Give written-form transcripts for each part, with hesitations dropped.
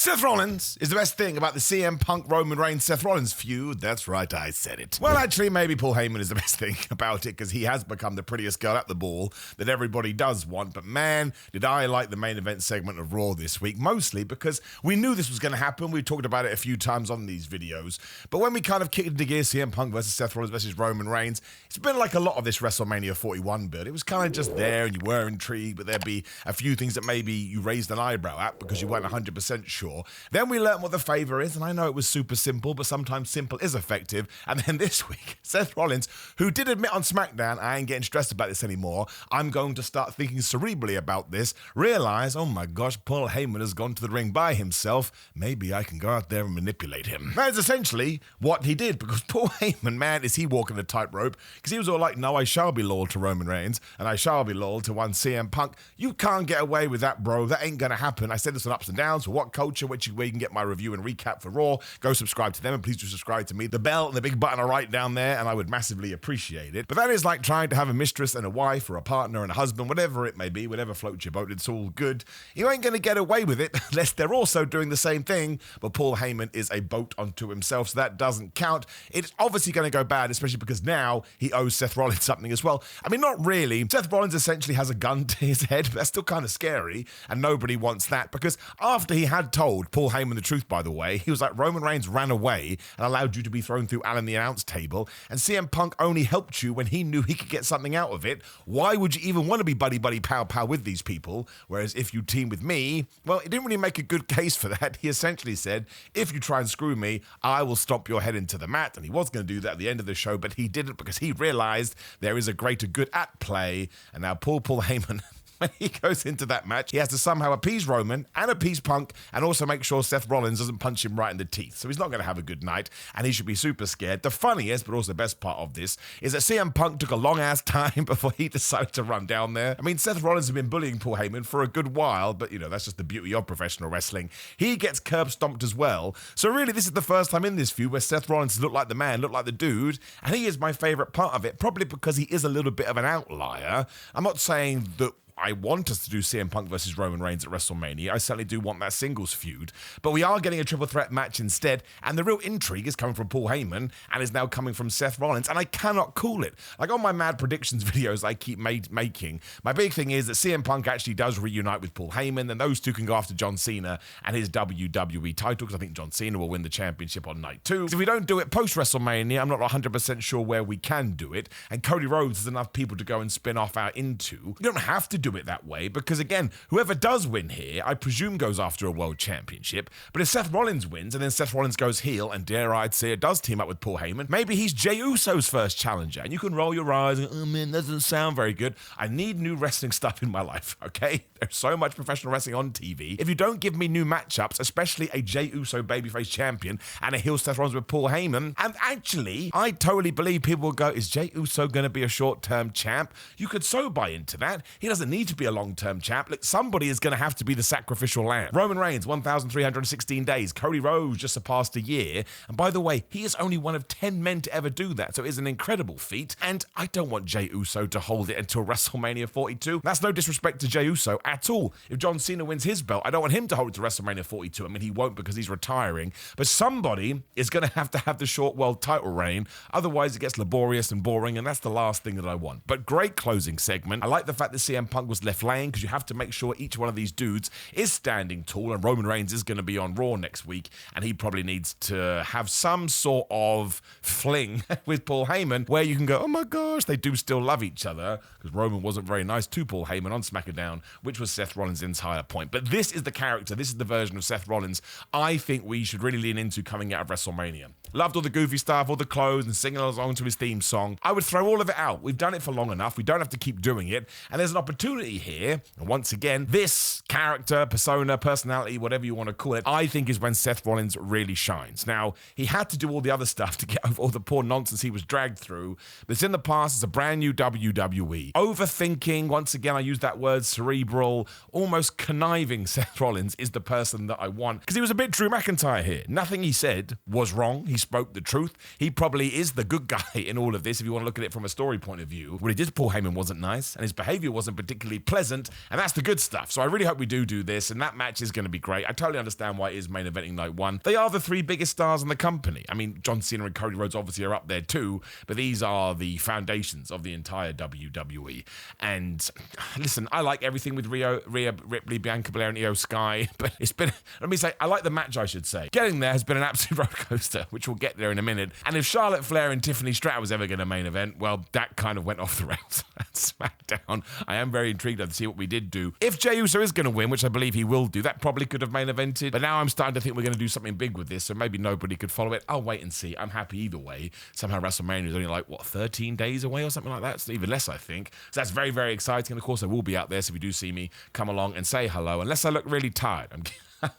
Seth Rollins is the best thing about the CM Punk Roman Reigns Seth Rollins feud. That's right, I said it. Well, actually, maybe Paul Heyman is the best thing about it because he has become the prettiest girl at the ball that everybody does want. But man, did I like the main event segment of Raw this week, mostly because we knew this was going to happen. We talked about it a few times on these videos. But when we kind of kicked into gear, CM Punk versus Seth Rollins versus Roman Reigns, it's been like a lot of this WrestleMania 41 build. It was kind of just there and you were intrigued, but there'd be a few things that maybe you raised an eyebrow at because you weren't 100% sure. Then we learned what the favor is, and I know it was super simple, but sometimes simple is effective. And then this week, Seth Rollins, who did admit on SmackDown, I ain't getting stressed about this anymore, I'm going to start thinking cerebrally about this, realize, oh my gosh, Paul Heyman has gone to the ring by himself, maybe I can go out there and manipulate him. That is essentially what he did, because Paul Heyman, man, is he walking the tightrope, because he was all like, no, I shall be loyal to Roman Reigns, and I shall be loyal to one CM Punk. You can't get away with that, bro. That ain't gonna happen. I said this on Ups and Downs for What Culture, where you can get my review and recap for Raw. Go subscribe to them, and please do subscribe to me. The bell and the big button are right down there, and I would massively appreciate it. But that is like trying to have a mistress and a wife, or a partner and a husband, whatever it may be, whatever floats your boat, it's all good. You ain't gonna get away with it unless they're also doing the same thing, but Paul Heyman is a boat unto himself, so that doesn't count. It's obviously gonna go bad, especially because now he owes Seth Rollins something as well. I mean, not really. Seth Rollins essentially has a gun to his head, but that's still kind of scary, and nobody wants that, because after he had told Paul Heyman the truth, by the way, he was like, Roman Reigns ran away and allowed you to be thrown through Alan the announce table, and CM Punk only helped you when he knew he could get something out of it. Why would you even want to be buddy pow with these people? Whereas if you team with me, well, he didn't really make a good case for that. He essentially said, if you try and screw me, I will stomp your head into the mat, and he was going to do that at the end of the show, but he didn't because he realized there is a greater good at play, and now Paul Heyman, when he goes into that match, he has to somehow appease Roman and appease Punk and also make sure Seth Rollins doesn't punch him right in the teeth. So he's not going to have a good night, and he should be super scared. The funniest, but also the best part of this, is that CM Punk took a long-ass time before he decided to run down there. I mean, Seth Rollins has been bullying Paul Heyman for a good while, but, you know, that's just the beauty of professional wrestling. He gets curb stomped as well. So really, this is the first time in this feud where Seth Rollins looked like the man, looked like the dude, and he is my favorite part of it, probably because he is a little bit of an outlier. I'm not saying that I want us to do CM Punk versus Roman Reigns at WrestleMania. I certainly do want that singles feud. But we are getting a triple threat match instead, and the real intrigue is coming from Paul Heyman and is now coming from Seth Rollins, and I cannot call it. Like on my Mad Predictions videos I keep making, my big thing is that CM Punk actually does reunite with Paul Heyman, and those two can go after John Cena and his WWE title, because I think John Cena will win the championship on night 2. If we don't do it post-WrestleMania, I'm not 100% sure where we can do it, and Cody Rhodes has enough people to go and spin off out into. You don't have to do it that way, because again, whoever does win here, I presume goes after a world championship. But if Seth Rollins wins and then Seth Rollins goes heel, and dare I say it does team up with Paul Heyman, maybe he's Jay Uso's first challenger, and you can roll your eyes and, oh man, that doesn't sound very good. I need new wrestling stuff in my life, okay? There's so much professional wrestling on TV. If you don't give me new matchups, especially a Jay Uso babyface champion and a heel Seth Rollins with Paul Heyman, and actually, I totally believe people will go, is Jay Uso going to be a short-term champ? You could so buy into that. He doesn't need to be a long-term champ. Look, somebody is going to have to be the sacrificial lamb. Roman Reigns, 1,316 days. Cody Rhodes just surpassed a year. And by the way, he is only one of 10 men to ever do that, so it is an incredible feat. And I don't want Jay Uso to hold it until WrestleMania 42. That's no disrespect to Jay Uso at all. If John Cena wins his belt, I don't want him to hold it to WrestleMania 42. I mean, he won't because he's retiring. But somebody is going to have the short world title reign. Otherwise, it gets laborious and boring, and that's the last thing that I want. But great closing segment. I like the fact that CM Punk was left laying, because you have to make sure each one of these dudes is standing tall, and Roman Reigns is going to be on Raw next week, and he probably needs to have some sort of fling with Paul Heyman where you can go, oh my gosh, they do still love each other, because Roman wasn't very nice to Paul Heyman on SmackDown, which was Seth Rollins' entire point. But this is the character, this is the version of Seth Rollins I think we should really lean into coming out of WrestleMania. Loved all the goofy stuff, all the clothes, and singing along to his theme song. I would throw all of it out. We've done it for long enough. We don't have to keep doing it. And there's an opportunity here, and once again, this character, persona, personality, whatever you want to call it, I think is when Seth Rollins really shines. Now, he had to do all the other stuff to get over all the poor nonsense he was dragged through, but it's in the past. It's a brand new WWE. Overthinking, once again, I use that word, cerebral, almost conniving Seth Rollins is the person that I want, because he was a bit Drew McIntyre here. Nothing he said was wrong. He spoke the truth. He probably is the good guy in all of this, if you want to look at it from a story point of view. What he did to Paul Heyman wasn't nice, and his behavior wasn't particularly particularly pleasant, and that's the good stuff. So I really hope we do this, and that match is going to be great. I totally understand why it is main eventing night one. They are the three biggest stars in the company. I mean, John Cena and Cody Rhodes obviously are up there too, but these are the foundations of the entire WWE. And listen, I like everything with Rhea Ripley, Bianca Belair, and Io Sky, but it's been, let me say, I like the match, I should say. Getting there has been an absolute roller coaster, which we'll get there in a minute. And if Charlotte Flair and Tiffany Stratton was ever going to main event, well, that kind of went off the rails at SmackDown. I am very intrigued to see what we did do. If Jay Uso is going to win, which I believe he will do, that probably could have main evented. But now I'm starting to think we're going to do something big with this, so maybe nobody could follow it. I'll wait and see. I'm happy either way. Somehow WrestleMania is only like, 13 days away or something like that? It's even less, I think. So that's very, very exciting. And of course, I will be out there, so if you do see me, come along and say hello, unless I look really tired.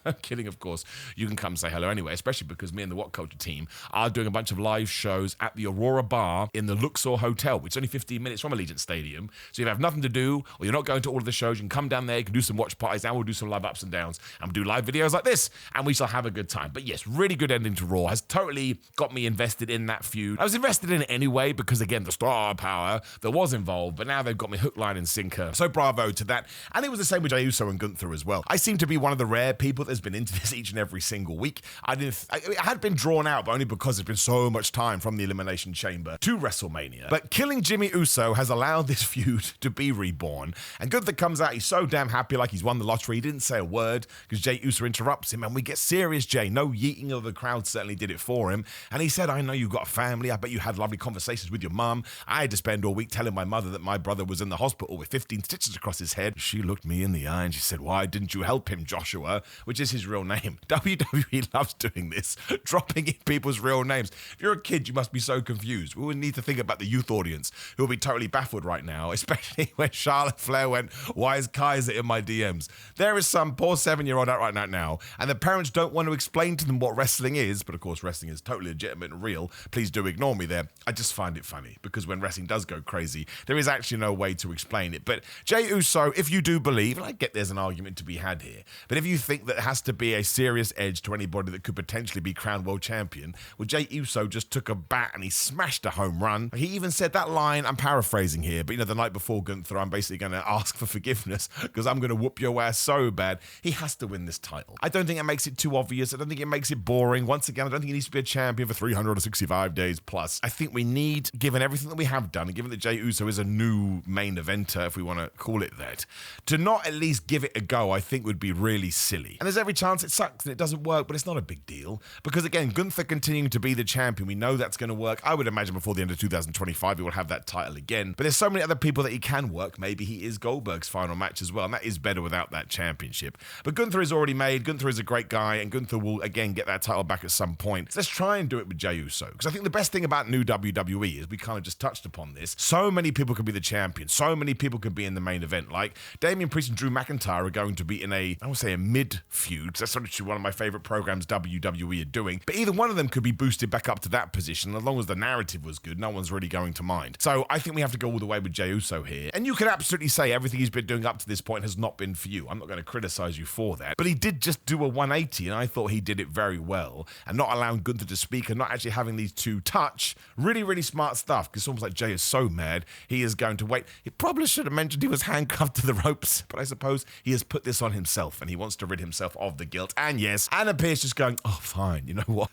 I'm kidding, of course. You can come say hello anyway, especially because me and the What Culture team are doing a bunch of live shows at the Aurora Bar in the Luxor Hotel, which is only 15 minutes from Allegiant Stadium. So if you have nothing to do, or you're not going to all of the shows, you can come down there, you can do some watch parties, and we'll do some live ups and downs, and do live videos like this, and we shall have a good time. But yes, really good ending to Raw. Has totally got me invested in that feud. I was invested in it anyway, because again, the star power that was involved, but now they've got me hook, line, and sinker. So bravo to that. And it was the same with Jay Uso and Gunther as well. I seem to be one of the rare people that's been into this each and every single week. It had been drawn out, but only because there's been so much time from the Elimination Chamber to WrestleMania. But killing Jimmy Uso has allowed this feud to be reborn. And Gunther comes out, he's so damn happy, like he's won the lottery. He didn't say a word because Jay Uso interrupts him, and we get serious Jay. No yeeting of the crowd certainly did it for him. And he said, I know you've got a family. I bet you had lovely conversations with your mum. I had to spend all week telling my mother that my brother was in the hospital with 15 stitches across his head. She looked me in the eye and she said, why didn't you help him, Joshua? Which is his real name. WWE loves doing this, dropping in people's real names. If you're a kid, you must be so confused. We would need to think about the youth audience who will be totally baffled right now, especially when Charlotte Flair went, why is Kaiser in my DMs? There is some poor 7-year-old out right now, and the parents don't want to explain to them what wrestling is, but of course wrestling is totally legitimate and real. Please do ignore me there. I just find it funny, because when wrestling does go crazy, there is actually no way to explain it. But Jay Uso, if you do believe, and I get there's an argument to be had here, but if you think that has to be a serious edge to anybody that could potentially be crowned world champion, well, Jay Uso just took a bat and he smashed a home run. He even said that line, I'm paraphrasing here, but the night before Gunther, I'm basically going to ask for forgiveness because I'm going to whoop your ass so bad. He has to win this title. I don't think it makes it too obvious. I don't think it makes it boring. Once again, I don't think he needs to be a champion for 365 days plus. I think we need, given everything that we have done, and given that Jay Uso is a new main eventer, if we want to call it that, to not at least give it a go, I think would be really silly. And there's every chance it sucks and it doesn't work, but it's not a big deal. Because again, Gunther continuing to be the champion, we know that's going to work. I would imagine before the end of 2025, he will have that title again. But there's so many other people that he can work. Maybe he is Goldberg's final match as well, and that is better without that championship. But Gunther is already made. Gunther is a great guy, and Gunther will again get that title back at some point. So let's try and do it with Jey Uso. Because I think the best thing about new WWE is we kind of just touched upon this. So many people could be the champion. So many people could be in the main event. Like Damian Priest and Drew McIntyre are going to be in I won't say a mid feud. That's actually one of my favorite programs WWE are doing. But either one of them could be boosted back up to that position. As long as the narrative was good, no one's really going to mind. So I think we have to go all the way with Jey Uso here. And you could absolutely say everything he's been doing up to this point has not been for you. I'm not going to criticize you for that. But he did just do a 180, and I thought he did it very well. And not allowing Gunther to speak and not actually having these two touch. Really, really smart stuff. Because it's almost like Jay is so mad, he is going to wait. He probably should have mentioned he was handcuffed to the ropes. But I suppose he has put this on himself, and he wants to rid himself of the guilt. And yes, Anna Pearce just going, oh, fine, you know what?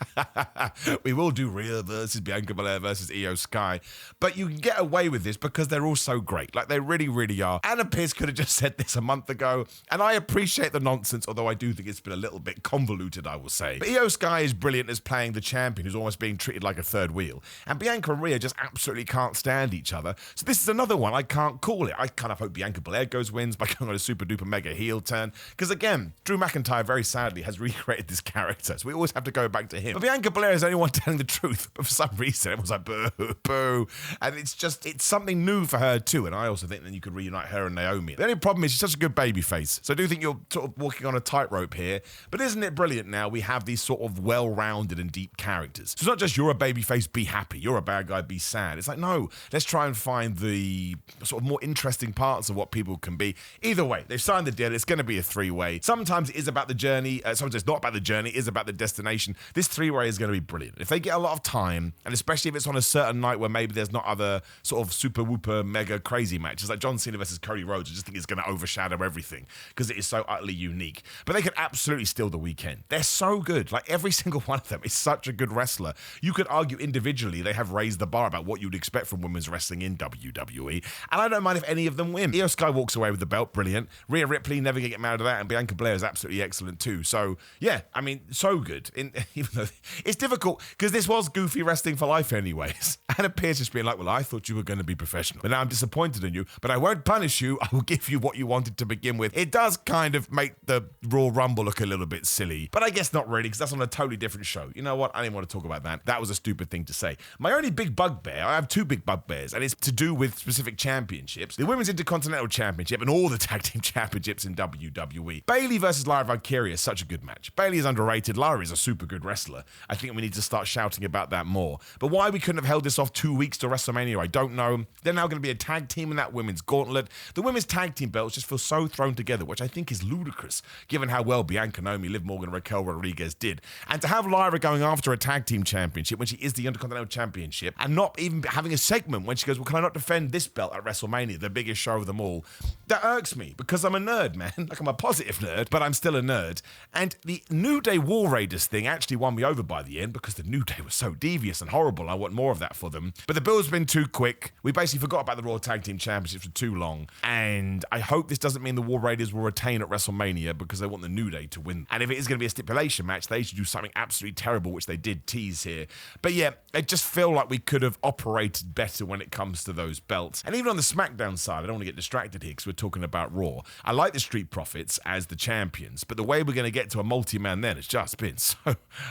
We will do Rhea versus Bianca Belair versus Io Sky. But you can get away with this because they're all so great. Like, they really, really are. Anna Pearce could have just said this a month ago, and I appreciate the nonsense, although I do think it's been a little bit convoluted, I will say. But Io Sky is brilliant as playing the champion who's almost being treated like a third wheel. And Bianca and Rhea just absolutely can't stand each other. So this is another one I can't call it. I kind of hope Bianca Belair wins by going on a super duper mega heel turn. Because again, Drew McIntyre very sadly has recreated this character, so we always have to go back to him. But Bianca Belair is the only one telling the truth, but for some reason it was like boo, boo. And it's something new for her too, and I also think that you could reunite her and Naomi. The only problem is she's such a good baby face, so I do think you're sort of walking on a tightrope here, but isn't it brilliant now we have these sort of well-rounded and deep characters? So it's not just you're a baby face, be happy, you're a bad guy, be sad. It's like, no, let's try and find the sort of more interesting parts of what people can be. Either way, they've signed the deal, it's going to be a three-way. Sometimes it is about the journey. Sometimes it's not about the journey, it is about the destination. This three-way is going to be brilliant. If they get a lot of time, and especially if it's on a certain night where maybe there's not other sort of super whooper mega crazy matches like John Cena versus Cody Rhodes, I just think it's going to overshadow everything because it is so utterly unique. But they could absolutely steal the weekend. They're so good. Like every single one of them is such a good wrestler. You could argue individually they have raised the bar about what you'd expect from women's wrestling in WWE. And I don't mind if any of them win. Io Sky walks away with the belt, brilliant. Rhea Ripley, never gonna get mad at that, and Bianca Belair is absolutely excellent too. So yeah, I mean, so good. Even though it's difficult because this was goofy wrestling for life anyways. And it appears just being like, well, I thought you were going to be professional, but now I'm disappointed in you, but I won't punish you. I will give you what you wanted to begin with. It does kind of make the Royal Rumble look a little bit silly, but I guess not really because that's on a totally different show. You know what? I didn't want to talk about that. That was a stupid thing to say. My only big bugbear, I have two big bugbears, and it's to do with specific championships. The Women's Intercontinental Championship and all the tag team championships in WWE. Bayley versus Lyra Valkyria is such a good match. Bayley is underrated. Lyra is a super good wrestler. I think we need to start shouting about that more. But why we couldn't have held this off 2 weeks to WrestleMania, I don't know. They're now going to be a tag team in that women's gauntlet. The women's tag team belts just feel so thrown together, which I think is ludicrous, given how well Bianca Naomi, Liv Morgan, and Raquel Rodriguez did. And to have Lyra going after a tag team championship when she is the Intercontinental Championship, and not even having a segment when she goes, well, can I not defend this belt at WrestleMania, the biggest show of them all? That irks me because I'm a nerd, man. Like I'm a positive nerd, but I'm still a nerd. And the New Day War Raiders thing actually won me over by the end because the New Day was so devious and horrible. I want more of that for them. But the build's been too quick. We basically forgot about the Raw Tag Team Championships for too long. And I hope this doesn't mean the War Raiders will retain at WrestleMania because they want the New Day to win. And if it is going to be a stipulation match, they should do something absolutely terrible, which they did tease here. But yeah, I just feel like we could have operated better when it comes to those belts. And even on the SmackDown side, I don't want to get distracted here because we're talking about Raw. I like the Street Profits as the champions, but the way we're going to get to a multi-man then has just been so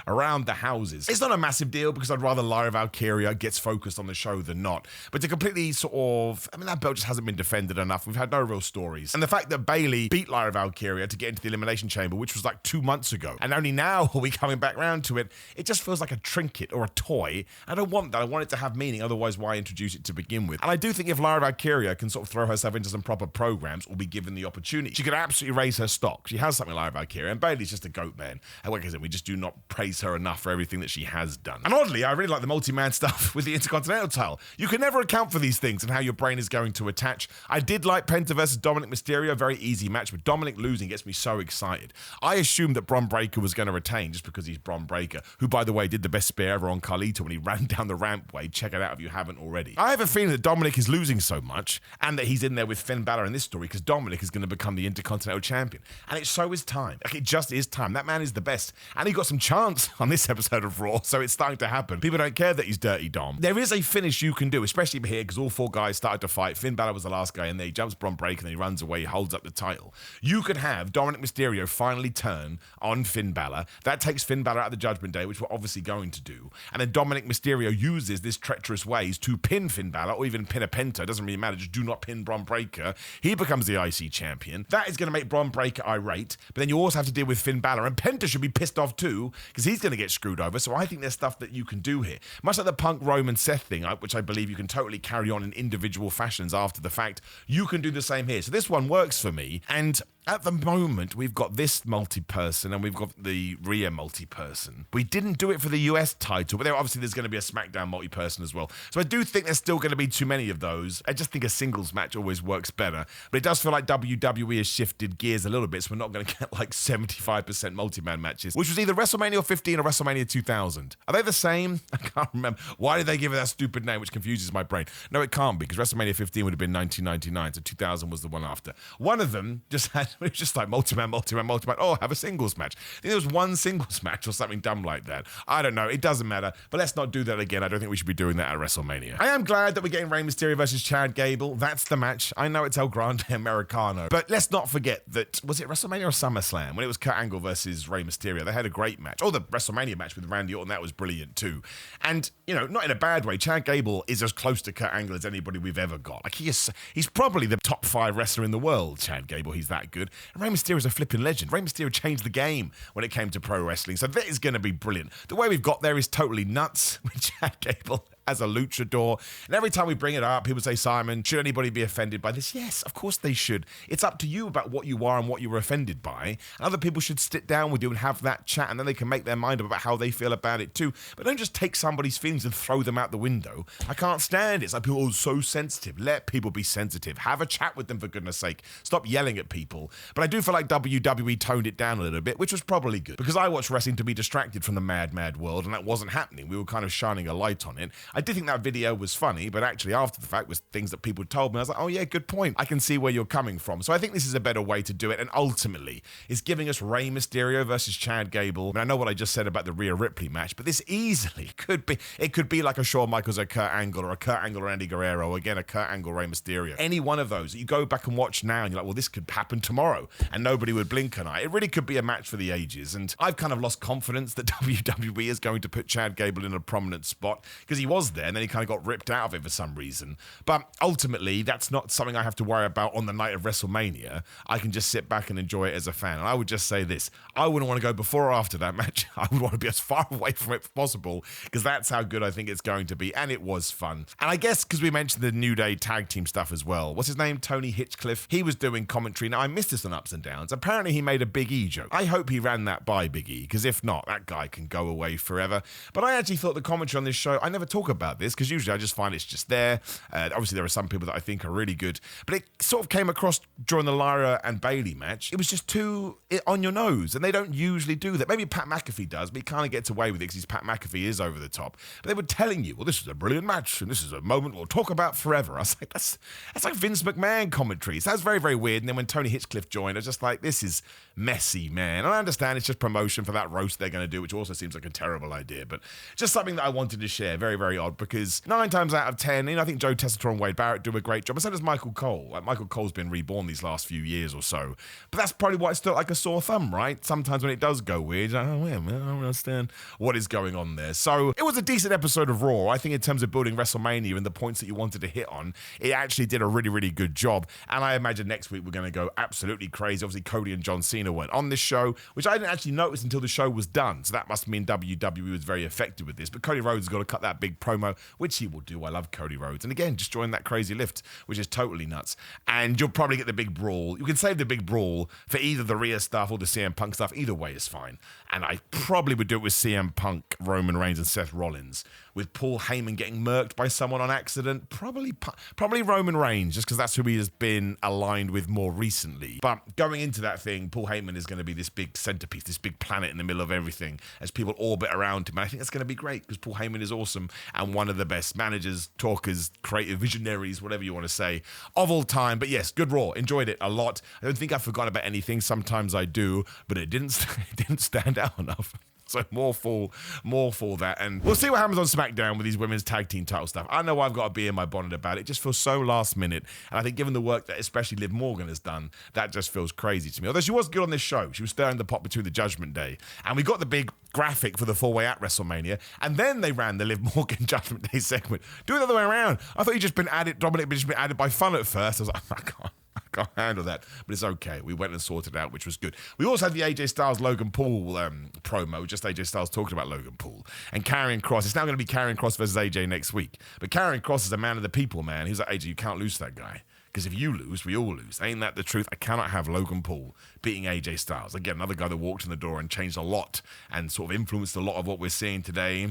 around the houses. It's not a massive deal because I'd rather Lyra Valkyria gets focused on the show than not. But to completely sort of, I mean, that belt just hasn't been defended enough. We've had no real stories. And the fact that Bayley beat Lyra Valkyria to get into the Elimination Chamber, which was like 2 months ago, and only now are we coming back around to it, it just feels like a trinket or a toy. I don't want that. I want it to have meaning. Otherwise, why introduce it to begin with? And I do think if Lyra Valkyria can sort of throw herself into some proper programs or be given the opportunity, she could absolutely raise her stock. She has something like Valkyria, and Bayley's just a goat, man. And like I said, we just do not praise her enough for everything that she has done. And oddly, I really like the multi-man stuff with the Intercontinental title. You can never account for these things and how your brain is going to attach. I did like Penta versus Dominic Mysterio, very easy match, but Dominic losing gets me so excited. I assumed that Bron Breakker was going to retain just because he's Bron Breakker, who, by the way, did the best spear ever on Carlito when he ran down the rampway. Check it out if you haven't already. I have a feeling that Dominic is losing so much and that he's in there with Finn Balor in this story because Dominic is going to become the Intercontinental Champion. And it's so is time. Like, it just is time. That man is the best. And he got some chance on this episode of Raw, so it's starting to happen. People don't care that he's Dirty Dom. There is a finish you can do, especially here because all four guys started to fight. Finn Balor was the last guy, and then he jumps Bron Breakker, and then he runs away, he holds up the title. You could have Dominic Mysterio finally turn on Finn Balor. That takes Finn Balor out of the Judgment Day, which we're obviously going to do. And then Dominic Mysterio uses this treacherous ways to pin Finn Balor, or even pin a Penta. It doesn't really matter. Just do not pin Bron Breakker. He becomes the IC champion. That is going to make Bron Breakker irate. But then you also have to deal with Finn Balor, and Penta should be pissed off too because he's going to get screwed over. So I think there's stuff that you can do here. Much like the Punk Roman Seth thing, which I believe you can totally carry on in individual fashions after the fact. You can do the same here. So this one works for me. And at the moment, we've got this multi-person and we've got the Rhea multi-person. We didn't do it for the US title, but obviously there's going to be a SmackDown multi-person as well. So I do think there's still going to be too many of those. I just think a singles match always works better. But it does feel like WWE has shifted gears a little bit, so we're not going to get like 75% multi-man matches, which was either WrestleMania 15 or WrestleMania 2000. Are they the same? I can't remember. Why did they give it that stupid name, which confuses my brain? No, it can't be, because WrestleMania 15 would have been 1999, so 2000 was the one after. One of them just had, it was just like multi-man. Oh, have a singles match. I think there was one singles match or something dumb like that. I don't know. It doesn't matter. But let's not do that again. I don't think we should be doing that at WrestleMania. I am glad that we're getting Rey Mysterio versus Chad Gable. That's the match. I know it's El Grande Americano, but let's not forget that, was it WrestleMania or SummerSlam when it was Kurt Angle versus Rey Mysterio? They had a great match. Oh, the WrestleMania match with Randy Orton, that was brilliant too. And, you know, not in a bad way. Chad Gable is as close to Kurt Angle as anybody we've ever got. Like, he's probably the top 5 wrestler in the world, Chad Gable. He's that good. And Rey Mysterio is a flipping legend. Rey Mysterio changed the game when it came to pro wrestling. So that is going to be brilliant. The way we've got there is totally nuts with Chad Gable as a luchador. And every time we bring it up, people say, Simon, should anybody be offended by this? Yes, of course they should. It's up to you about what you are and what you were offended by. And other people should sit down with you and have that chat, and then they can make their mind up about how they feel about it too. But don't just take somebody's feelings and throw them out the window. I can't stand it. It's like people are so sensitive. Let people be sensitive. Have a chat with them, for goodness sake. Stop yelling at people. But I do feel like WWE toned it down a little bit, which was probably good, because I watch wrestling to be distracted from the mad world, and that wasn't happening. We were kind of shining a light on it. I did think that video was funny, but actually after the fact was things that people told me. I was like, oh yeah, good point. I can see where you're coming from. So I think this is a better way to do it, and ultimately is giving us Rey Mysterio versus Chad Gable. I know what I just said about the Rhea Ripley match, but this easily could be like a Shawn Michaels or Kurt Angle, or a Kurt Angle or Andy Guerrero, or again a Kurt Angle Rey Mysterio. Any one of those. You go back and watch now and you're like, well, this could happen tomorrow, and nobody would blink an eye. It really could be a match for the ages, and I've kind of lost confidence that WWE is going to put Chad Gable in a prominent spot, because he was there and then he kind of got ripped out of it for some reason. But ultimately, that's not something I have to worry about on the night of WrestleMania. I can just sit back and enjoy it as a fan. And I would just say this, I wouldn't want to go before or after that match. I would want to be as far away from it as possible, because that's how good I think it's going to be, and it was fun. And I guess because we mentioned the New Day tag team stuff as well, what's his name? Tony Hitchcliffe. He was doing commentary. Now, I missed this on Ups and Downs. Apparently, he made a Big E joke. I hope he ran that by Big E, because if not, that guy can go away forever. But I actually thought the commentary on this show, I never talk about this, because usually I just find it's just there. Obviously, there are some people that I think are really good, but it sort of came across during the Lyra and Bayley match. It was just too on your nose, and they don't usually do that. Maybe Pat McAfee does, but he kind of gets away with it because Pat McAfee is over the top. But they were telling you, well, this is a brilliant match, and this is a moment we'll talk about forever. I was like, that's like Vince McMahon commentary. So that was very, very weird. And then when Tony Hitchcliffe joined, I was just like, this is messy, man. And I understand it's just promotion for that roast they're going to do, which also seems like a terrible idea, but just something that I wanted to share. Very, very odd, because 9 times out of 10, I think Joe Tessitore and Wade Barrett do a great job. And so does Michael Cole. Like, Michael Cole's been reborn these last few years or so. But that's probably why it's still like a sore thumb, right? Sometimes when it does go weird, you're like, oh, yeah, man, I don't understand what is going on there. So it was a decent episode of Raw. I think in terms of building WrestleMania and the points that you wanted to hit on, it actually did a really, really good job. And I imagine next week we're going to go absolutely crazy. Obviously, Cody and John Cena weren't on this show, which I didn't actually notice until the show was done. So that must mean WWE was very effective with this. But Cody Rhodes has got to cut that big promo, which he will do. I love Cody Rhodes. And again, just join that crazy lift, which is totally nuts. And you'll probably get the big brawl. You can save the big brawl for either the Rhea stuff or the CM Punk stuff. Either way is fine. And I probably would do it with CM Punk, Roman Reigns, and Seth Rollins, with Paul Heyman getting murked by someone on accident. Probably Roman Reigns, just because that's who he has been aligned with more recently. But going into that thing, Paul Heyman is going to be this big centerpiece, this big planet in the middle of everything as people orbit around him. And I think that's going to be great, because Paul Heyman is awesome and one of the best managers, talkers, creative visionaries, whatever you want to say, of all time. But yes, good Raw. Enjoyed it a lot. I don't think I've forgotten about anything. Sometimes I do, but it didn't stand out enough. So more for that. And we'll see what happens on SmackDown with these women's tag team title stuff. I know I've got to be in my bonnet about it. It just feels so last minute. And I think given the work that especially Liv Morgan has done, that just feels crazy to me. Although she was good on this show. She was stirring the pot between the Judgment Day. And we got the big graphic for the 4-way at WrestleMania. And then they ran the Liv Morgan Judgment Day segment. Do it the other way around. I thought Dominic had just been added by fun at first. I was like, I can't handle that, but it's okay. We went and sorted it out, which was good. We also had the AJ Styles Logan Paul promo, just AJ Styles talking about Logan Paul and Karrion Kross. It's now going to be Karrion Kross versus AJ next week, but Karrion Kross is a man of the people, man. He's like, AJ, you can't lose that guy, because if you lose, we all lose. Ain't that the truth? I cannot have Logan Paul beating AJ Styles. Again, another guy that walked in the door and changed a lot and sort of influenced a lot of what we're seeing today.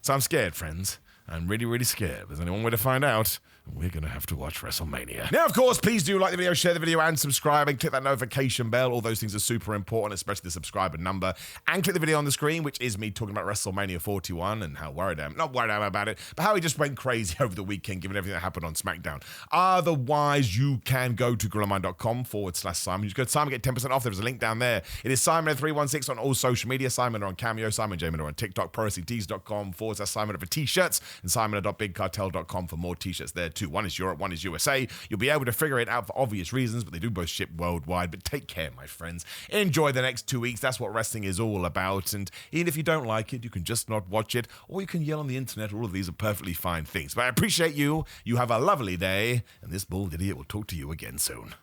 So I'm scared, friends. I'm really, really scared. There's only one way to find out. We're going to have to watch WrestleMania. Now, of course, please do like the video, share the video, and subscribe, and click that notification bell. All those things are super important, especially the subscriber number. And click the video on the screen, which is me talking about WrestleMania 41 and how worried I am. Not worried I am about it, but how he just went crazy over the weekend, given everything that happened on SmackDown. Otherwise, you can go to gorillamind.com/Simon. You go to Simon, get 10% off. There's a link down there. It is Simon316 on all social media. Simon on Cameo, Simon J. Miller on TikTok, ProWrestlingTees.com/Simon for t-shirts, and Simon.BigCartel.com for more t-shirts there too. One is Europe, one is USA. You'll be able to figure it out for obvious reasons, but they do both ship worldwide. But take care, my friends. Enjoy the next 2 weeks. That's what wrestling is all about. And even if you don't like it, you can just not watch it, or you can yell on the internet. All of these are perfectly fine things. But I appreciate you. You have a lovely day, and this bald idiot will talk to you again soon.